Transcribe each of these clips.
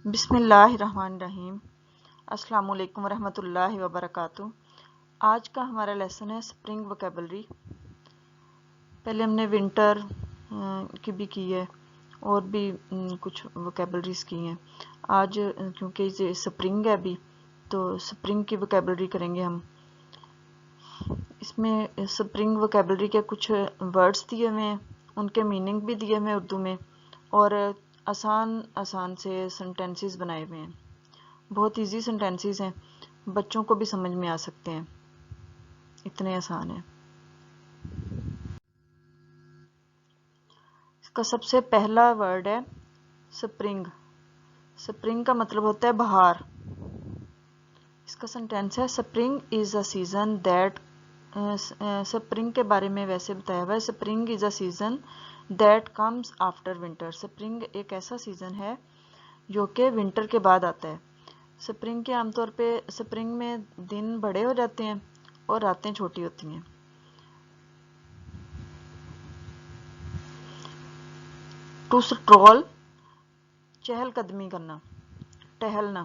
بسم اللہ الرحمن الرحیم۔ السلام علیکم ورحمۃ اللہ وبرکاتہ۔ آج کا ہمارا لیسن ہے سپرنگ وکیبلری۔ پہلے ہم نے ونٹر کی بھی کی ہے اور بھی کچھ وکیبلریز کی ہیں۔ آج کیونکہ یہ سپرنگ ہے ابھی تو سپرنگ کی وکیبلری کریں گے ہم۔ اس میں سپرنگ وکیبلری کے کچھ ورڈز دیے ہوئے ہیں، ان کے میننگ بھی دیے ہوئے ہیں اردو میں، اور آسان سے سینٹینسز بنائے ہوئے ہیں۔ بہت ایزی سینٹینسز ہیں، بچوں کو بھی سمجھ میں آ سکتے ہیں، اتنے آسان ہیں۔ اس کا سب سے پہلا ورڈ ہے سپرنگ۔ سپرنگ کا مطلب ہوتا ہے بہار۔ اس کا سینٹینس ہے spring is a season that, spring کے بارے میں ویسے بتایا ہوا ہے، spring is a season that comes after winter. Spring ایک ایسا سیزن ہے جو کہ ونٹر کے بعد آتا ہے۔ سپرنگ کے عام طور پہ سپرنگ میں دن بڑے ہو جاتے ہیں اور راتیں چھوٹی ہوتی ہیں۔ ٹو سٹرول، چہل قدمی کرنا، ٹہلنا۔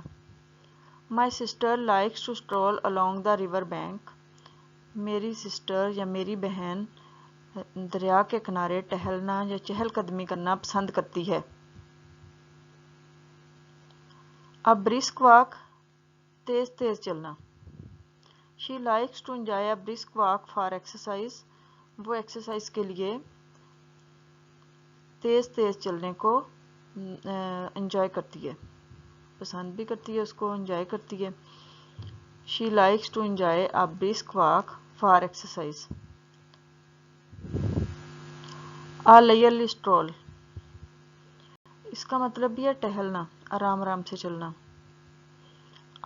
My sister likes to stroll along the river bank. میری سسٹر یا میری بہن دریا کے کنارے ٹہلنا یا چہل قدمی کرنا پسند کرتی ہے۔ A brisk walk، تیز تیز چلنا۔ She likes to enjoy a brisk walk for exercise۔ وہ ایکسرسائز کے لیے تیز تیز چلنے کو انجوائے کرتی ہے، پسند بھی کرتی ہے، اس کو انجوائے کرتی ہے۔ She likes to enjoy a brisk walk for exercise۔ A leisurely stroll، اس کا مطلب بھی ہے ٹہلنا، آرام آرام سے چلنا۔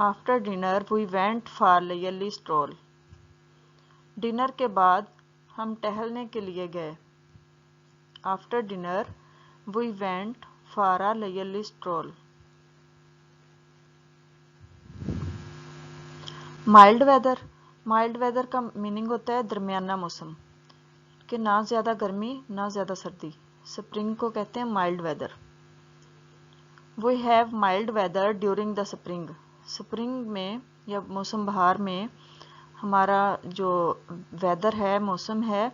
After dinner we went for leisurely stroll۔ Dinner کے بعد ہم ٹہلنے کے لیے گئے۔ After dinner we went for a leisurely stroll۔ Mild weather, mild weather کا میننگ ہوتا ہے درمیانہ موسم، کہ نہ زیادہ گرمی نہ زیادہ سردی۔ سپرنگ کو کہتے ہیں mild weather. We have mild weather during the spring۔ Spring میں یا موسم بہار میں ہمارا جو ویدر ہے، موسم ہے،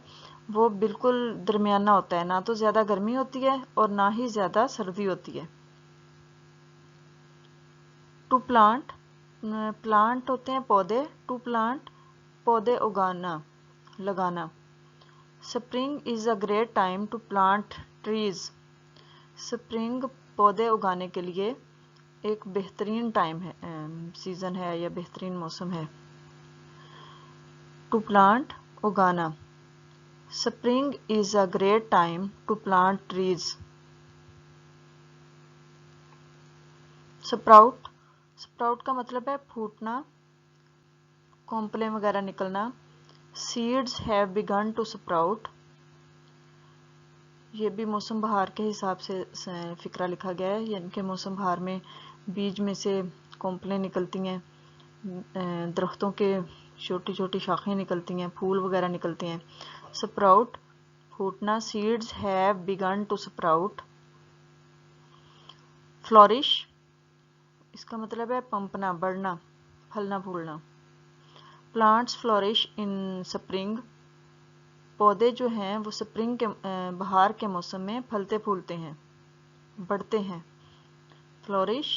وہ بالکل درمیانہ ہوتا ہے، نہ تو زیادہ گرمی ہوتی ہے اور نہ ہی زیادہ سردی ہوتی ہے۔ ٹو پلانٹ، پلانٹ ہوتے ہیں پودے، ٹو پلانٹ پودے اگانا، لگانا۔ Spring is a great time to plant trees. Spring پودے اگانے کے لیے ایک بہترین ٹائم ہے، سیزن ہے یا بہترین موسم ہے۔ ٹو پلانٹ، اگانا۔ Spring is a great time to plant trees. Sprout, sprout کا مطلب ہے پھوٹنا، کونپلیں وغیرہ نکلنا۔ Seeds have begun to sprout. یہ بھی موسم بہار کے حساب سے فقرہ لکھا گیا ہے، یعنی کہ موسم بہار میں بیج میں سے کونپلیں نکلتی ہیں، درختوں کے چھوٹی چھوٹی شاخیں نکلتی ہیں، پھول وغیرہ نکلتے ہیں۔ سپراؤٹ، پھوٹنا۔ Seeds have begun to سپراؤٹ۔ Flourish, اس کا مطلب ہے پنپنا، بڑھنا، پھلنا پھولنا۔ پلانٹس فلورش ان سپرنگ۔ پودے جو ہیں وہ سپرنگ کے بہار کے موسم میں پھلتے پھولتے ہیں، بڑھتے ہیں۔ فلورش،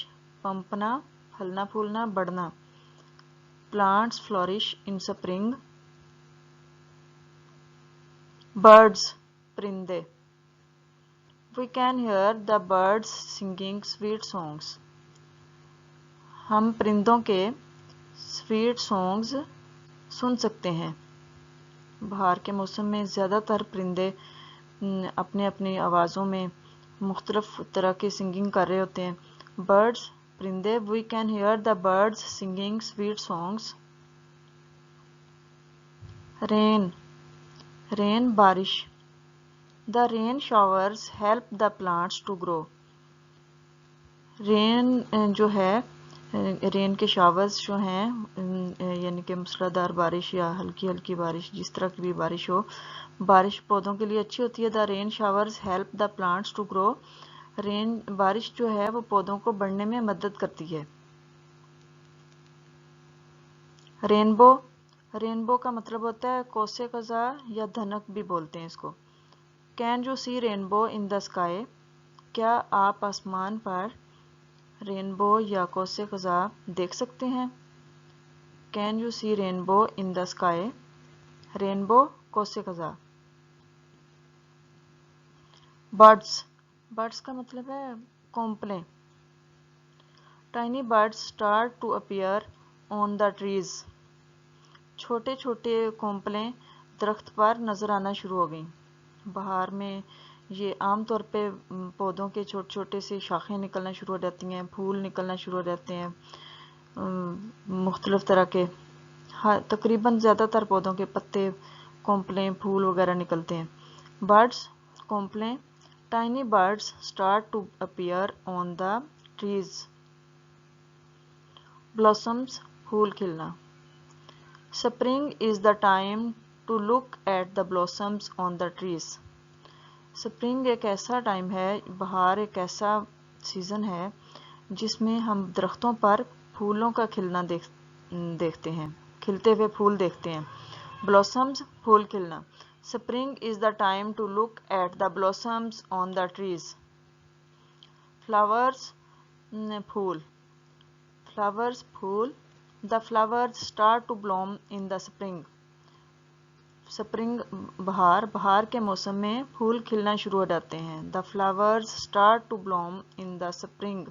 پنپنا، پھلنا پھولنا، بڑھنا۔ پلانٹس فلورش ان سپرنگ۔ برڈز، پرندے۔ We can hear the birds singing sweet songs۔ ہم پرندوں کے سویٹ سانگز سن سکتے ہیں۔ بہار کے موسم میں زیادہ تر پرندے اپنے اپنی آوازوں میں مختلف طرح کی سنگنگ کر رہے ہوتے ہیں۔ برڈز، پرندے۔ We can hear the birds singing sweet songs۔ رین، رین، بارش۔ The rain showers help the plants to grow۔ رین جو ہے، رین کے شاورز جو ہیں، یعنی کہ موسلادھار بارش یا ہلکی ہلکی بارش، جس طرح کی بھی بارش ہو، بارش پودوں کے لیے اچھی ہوتی ہے۔ The rain showers help the plants to grow۔ بارش جو ہے وہ پودوں کو بڑھنے میں مدد کرتی ہے. رینبو کا مطلب ہوتا ہے کوسے قزح یا دھنک بھی بولتے ہیں اس کو. Can you see rainbow in the sky? کیا آپ آسمان پر رینبو یا کوسے قزح دیکھ سکتے ہیں؟ Can you see rainbow in the sky? Rainbow, کوسے قزح. برڈس کا مطلب ہے کونپلیں. Tiny birds start to appear on the trees. چھوٹے چھوٹے کونپلیں درخت پر نظر آنا شروع ہو گئیں. بہار میں یہ عام طور پہ پودوں کے چھوٹے چھوٹے سے شاخیں نکلنا شروع ہو جاتی ہیں، پھول نکلنا شروع ہو جاتے ہیں مختلف طرح کے. تقریباً زیادہ تر پودوں کے پتے، کونپلیں، پھول وغیرہ نکلتے ہیں. برڈس، کونپلیں. Tiny birds start to appear on the trees. Blossoms, پھول کھلنا. Spring is the time to look at the blossoms on the trees. Spring ایک ایسا ٹائم ہے، بہار ایک ایسا سیزن ہے جس میں ہم درختوں پر پھولوں کا کھلنا دیکھتے ہیں، کھلتے ہوئے پھول دیکھتے ہیں. Blossoms، پھول کھلنا. Spring is the time to look at the blossoms on the trees. Flowers، پھول. Flowers، پھول. The flowers start to bloom in the spring. بہار کے موسم میں پھول کھلنا شروع ہو جاتے ہیں. The flowers start to bloom in the spring.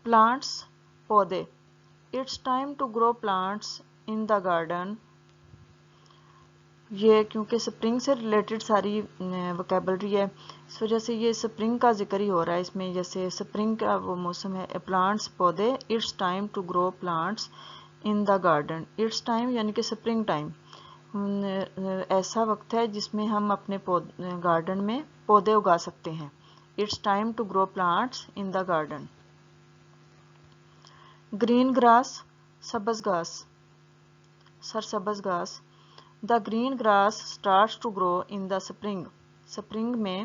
Plants، پودے. It's time to grow plants in the garden. یہ کیونکہ سپرنگ سے ریلیٹڈ ساری وکیبلری ہے، اس وجہ سے یہ سپرنگ کا ذکر ہی ہو رہا ہے اس میں. جیسے سپرنگ کا وہ موسم ہے. پلانٹس، پودے. It's time to grow plants in the garden. It's time یعنی کہ سپرنگ ٹائم ایسا وقت ہے جس میں ہم اپنے گارڈن میں پودے اگا سکتے ہیں. It's time to grow plants in the garden. Green grass, سبز گھاس، سرسبز گھاس. The green grass starts to grow in the spring. Spring میں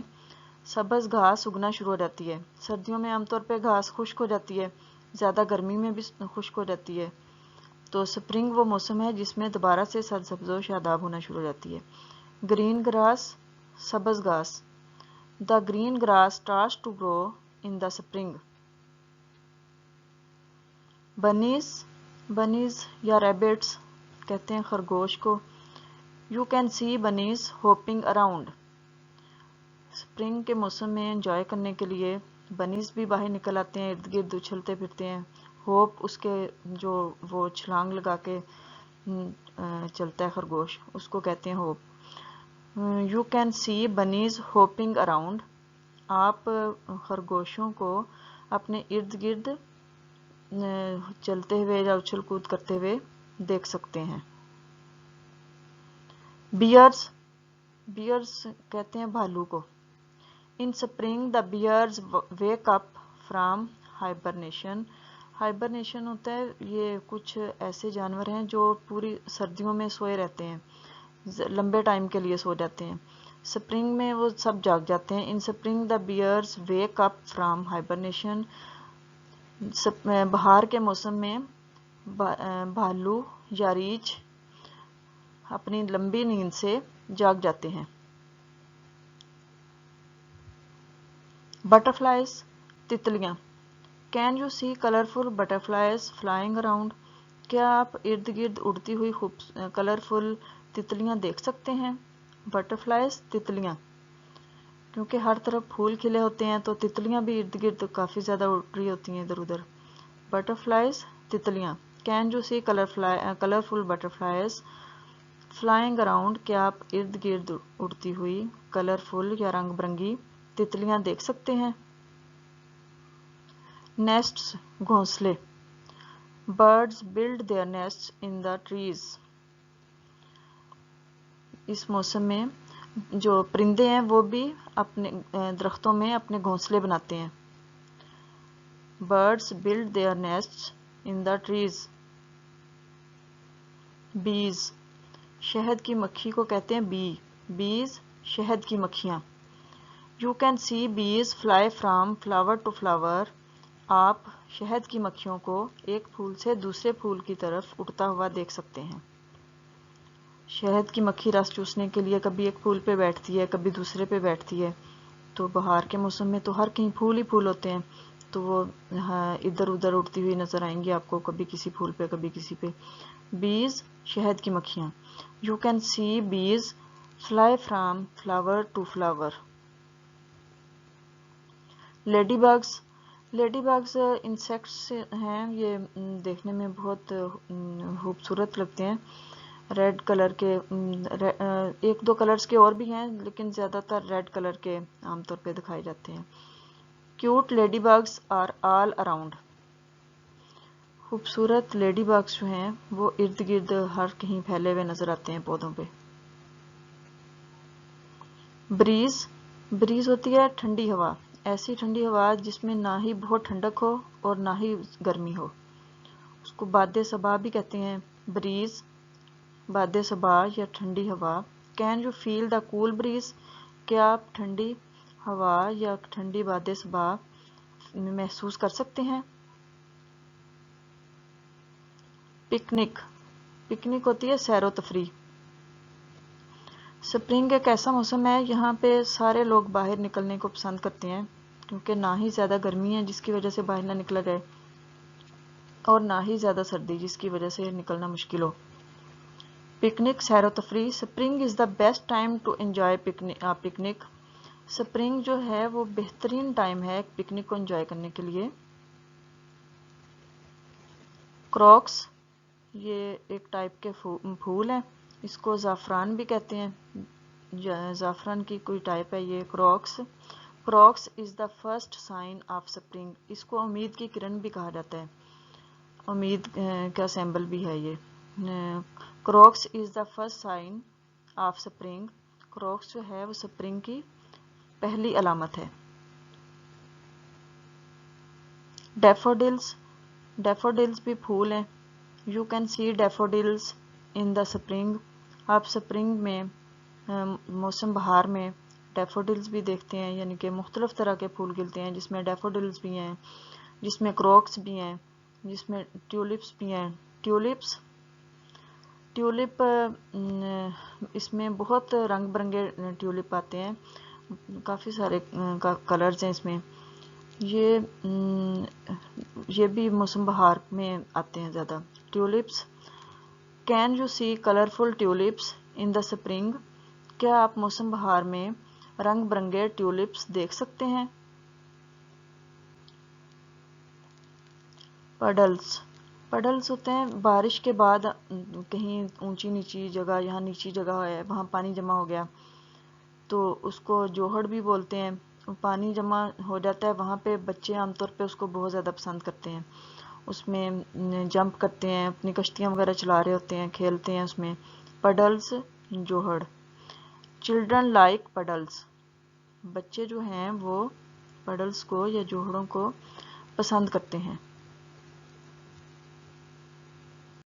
سبز گھاس اگنا شروع ہو جاتی ہے. سردیوں میں عام طور پہ گھاس خشک ہو جاتی ہے، زیادہ گرمی میں بھی خشک ہو جاتی ہے. تو سپرنگ وہ موسم ہے جس میں دوبارہ سے سرسبز و شاداب ہونا شروع ہو جاتی ہے. گرین گراس، سبز گھاس. The green grass starts to grow in the spring. بنیز یا ریبٹس کہتے ہیں خرگوش کو. You can see bunnies hopping around. Spring کے موسم میں انجوائے کرنے کے لیے بنیز بھی باہر نکل آتے ہیں، ارد گرد اچھلتے پھرتے ہیں. ہوپ، اس کے جو وہ چھلانگ لگا کے چلتا ہے خرگوش، اس کو کہتے ہیں hope. You can see bunnies hopping around. آپ خرگوشوں کو اپنے ارد گرد چلتے ہوئے یا اچھل کود کرتے ہوئے دیکھ سکتے ہیں. بیئرز کہتے ہیں بھالو کو. In spring the bears wake up from hibernation. Hibernation ہوتا ہے، یہ کچھ ایسے جانور ہیں جو پوری سردیوں میں سوئے رہتے ہیں، لمبے ٹائم کے لیے سو جاتے ہیں. سپرنگ میں وہ سب جاگ جاتے ہیں. In spring the bears wake up from hibernation. بہار کے موسم میں بھالو یا ریچھ اپنی لمبی نیند سے جاگ جاتے ہیں. بٹرفلائز، تتلیاں. Can you see colourful butterflies flying around? کیا آپ ارد گرد اڑتی ہوئی کلرفل تتلیاں دیکھ سکتے ہیں؟ بٹرفلائز، تتلیاں. کیونکہ ہر طرف پھول کھلے ہوتے ہیں تو تتلیاں بھی ارد گرد کافی زیادہ اڑ رہی ہوتی ہیں ادھر ادھر. بٹرفلائز، تتلیاں. Can you see colourful butterflies flying around? کیا آپ ارد گرد اڑتی ہوئی کلرفل یا رنگ برنگی تتلیاں دیکھ سکتے ہیں؟ نیسٹس، گھونسلے. Birds build their nests in the trees. اس موسم میں جو پرندے ہیں وہ بھی اپنے درختوں میں اپنے گھونسلے بناتے ہیں. Birds build their nests in the trees. Bees, شہد کی مکھی کو کہتے ہیں بی. بیز، شہد کی مکھیاں. You can see bees fly from flower to flower. آپ شہد کی مکھیوں کو ایک پھول سے دوسرے پھول کی طرف اڑتا ہوا دیکھ سکتے ہیں. شہد کی مکھی رس چوسنے کے لیے کبھی ایک پھول پہ بیٹھتی ہے، کبھی دوسرے پہ بیٹھتی ہے. تو بہار کے موسم میں تو ہر کہیں پھول ہی پھول ہوتے ہیں، تو وہ ادھر ادھر اڑتی ہوئی نظر آئیں گی آپ کو، کبھی کسی پھول پہ کبھی کسی پہ. بیز شہد کی مکھیاں. You can see bees fly from flower to flower. Ladybugs. Ladybugs insects ہیں، یہ دیکھنے میں بہت خوبصورت لگتے ہیں. ریڈ کلر کے، ایک دو کلرز کے اور بھی ہیں لیکن زیادہ تر ریڈ کلر کے عام طور پہ دکھائے جاتے ہیں. Cute ladybugs are all around. خوبصورت لیڈی بگس جو ہیں وہ ارد گرد ہر کہیں پھیلے ہوئے نظر آتے ہیں پودوں پہ. بریز. بریز ہوتی ہے ٹھنڈی ہوا، ایسی ٹھنڈی ہوا جس میں نہ ہی بہت ٹھنڈک ہو اور نہ ہی گرمی ہو. اس کو باد صبا بھی کہتے ہیں. بریز باد صبا یا ٹھنڈی ہوا. Can you feel the cool breeze. کیا آپ ٹھنڈی ہوا یا ٹھنڈی باد صبا محسوس کر سکتے ہیں. پکنک. پکنک ہوتی ہے سیر و تفریح. سپرنگ ایک ایسا موسم ہے یہاں پہ سارے لوگ باہر نکلنے کو پسند کرتے ہیں کیونکہ نہ ہی زیادہ گرمی ہے جس کی وجہ سے باہر نہ نکلا جائے اور نہ ہی زیادہ سردی جس کی وجہ سے نکلنا مشکل ہو. پکنک سیر و تفریح. Spring is the best time to enjoy picnic. Spring جو ہے وہ بہترین ٹائم ہے پکنک کو انجوائے کرنے کے لیے. کروکس یہ ایک ٹائپ کے پھول ہیں، اس کو زعفران بھی کہتے ہیں، زعفران کی کوئی ٹائپ ہے یہ crocus. Crocus is the first sign of spring. اس کو امید کی کرن بھی کہا جاتا ہے، امید کا سیمبل بھی ہے یہ. Crocus is the first sign of spring. Crocus جو ہے وہ سپرنگ کی پہلی علامت ہے. ڈیفوڈلز. ڈیفوڈلز بھی پھول ہیں. You can see daffodils in the spring. آپ سپرنگ میں موسم بہار میں ڈیفوڈلز بھی دیکھتے ہیں، یعنی کہ مختلف طرح کے پھول کھلتے ہیں جس میں ڈیفوڈلز بھی ہیں، جس میں کروکس بھی ہیں، جس میں ٹیولپس بھی ہیں. ٹیولپس ٹیولپ اس میں بہت رنگ برنگے ٹیولپ آتے ہیں، کافی سارے کلرز ہیں اس میں. یہ بھی موسم بہار میں آتے ہیں زیادہ. Tulips. Can you see colourful tulips in the spring. کیا آپ موسم بہار میں رنگ برنگے ٹیولپس دیکھ سکتے ہیں. پڈلز. پڈلز ہوتے ہیں بارش کے بعد کہیں اونچی نیچی جگہ، یہاں نیچی جگہ ہے وہاں پانی جمع ہو گیا تو اس کو جوہڑ بھی بولتے ہیں. پانی جمع ہو جاتا ہے وہاں پہ، بچے عام طور پہ اس کو بہت زیادہ پسند کرتے ہیں، اس میں جمپ کرتے ہیں، اپنی کشتیاں وغیرہ چلا رہے ہوتے ہیں، کھیلتے ہیں اس میں. پڈلز جوہڑ. Children like puddles. بچے جو ہیں وہ پڈلز کو یا جوہڑوں کو پسند کرتے ہیں.